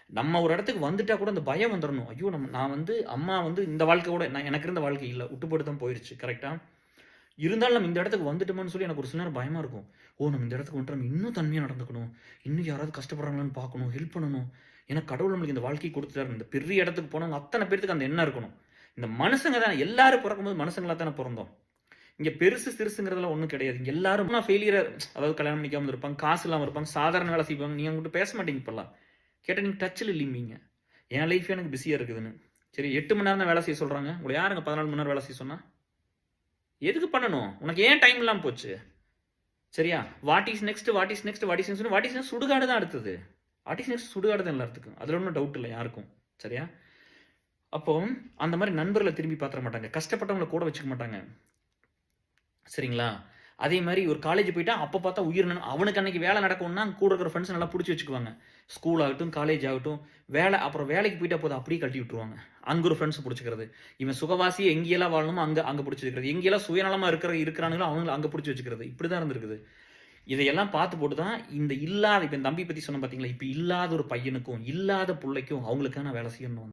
நம்ம ஒரு இடத்துக்கு வந்துட்டா கூட அந்த பயம் வந்துடணும். ஐயோ நான் வந்து அம்மா வந்து இந்த வாழ்க்கை கூட எனக்கு இருந்த வாழ்க்கை இல்லை, விட்டு போட்டு தான் போயிடுச்சு. கரெக்டா? இருந்தாலும் நம்ம இந்த இடத்துக்கு வந்துட்டோம்னு சொல்லி எனக்கு ஒரு சில நேரம் பயமா இருக்கும். நம்ம இந்த இடத்துக்கு வந்துட்டு நம்ம இன்னும் தன்மையா நடந்துக்கணும், இன்னும் யாராவது கஷ்டப்படுறாங்களான்னு பார்க்கணும், ஹெல்ப் பண்ணணும். ஏன்னா கடவுள் நம்மளுக்கு இந்த வாழ்க்கையை கொடுத்துட்டாரு. இந்த பெரிய இடத்துக்கு போனவங்க அத்தனை பேருக்கு அந்த எண்ணம் இருக்கணும். இந்த மனுஷங்க தான் எல்லாரும் பிறக்கும்போது மனுஷங்களா தானே பிறந்தோம். இங்க பெருசு சிறுசுங்கிறதுலாம் ஒன்றும் கிடையாது. இங்க எல்லாரும் ஃபெயிலியர், அதாவது கல்யாணம் பண்ணிக்காம இருப்பாங்க, காசு இல்லாமல் இருப்பாங்க, சாதாரண வேலை செய்வாங்க. நீங்க அவங்ககிட்ட பேச மாட்டீங்க இப்பெல்லாம். கேட்டால் நீங்கள் டச்சில் இல்லைம்பீங்க. என் லைஃப் எனக்கு பிஸியாக இருக்குதுன்னு. சரி 8 மணி நேரம் தான் வேலை செய்ய சொல்கிறாங்க, உங்களை யாருங்க 14 மணி நேரம் வேலை செய்ய சொன்னா? எதுக்கு பண்ணணும்? உனக்கு ஏன் டைம் இல்லாமல் போச்சு? சரியா? What is next, what is next, what is next, what is next, சுடுகாடு தான் அடுத்தது. வாட் இஸ் நெக்ஸ்ட், சுடுகாடு தான் எல்லாத்துக்கும். அதில் ஒன்றும் டவுட் இல்லை யாருக்கும். சரியா? அப்போ அந்த மாதிரி நண்பர்களை திரும்பி பார்த்துட மாட்டாங்க, கஷ்டப்பட்டவங்களை கூட வச்சுக்க மாட்டாங்க. சரிங்களா? அதே மாதிரி ஒரு காலேஜ் போயிட்டா அப்போ பார்த்தா உயிர் அவனுக்கு அன்னைக்கு வேலை நடக்கும்னா கூட இருக்கிற ஃப்ரெண்ட்ஸ் நல்லா பிடிச்சி வச்சுக்குவாங்க. ஸ்கூல் ஆகட்டும், காலேஜ் ஆகட்டும், வேலை அப்புறம் வேலைக்கு போயிட்டா போதும் அப்படியே கழட்டி விட்டுருவாங்க. அங்கே ஒரு ஃப்ரெண்ட்ஸ் பிடிச்சிக்கிறது. இவன் சுகவாசியை எங்கேயெல்லாம் வாழணுமோ அங்கே பிடிச்சி வச்சுக்கிறது, எங்கேயெல்லாம் சுயநலமாக இருக்கிறானுங்களோ அவங்கள அங்கே பிடிச்சி வச்சுக்கிறது. இப்படி தான் இருந்திருக்குது. இதையெல்லாம் பார்த்து போட்டு தான் இந்த இல்லாத, இப்போ என் தம்பி பற்றி சொன்ன பார்த்தீங்களா, இப்போ இல்லாத ஒரு பையனுக்கும் இல்லாத பிள்ளைக்கும் அவங்களுக்கான வேலை செய்யணும்.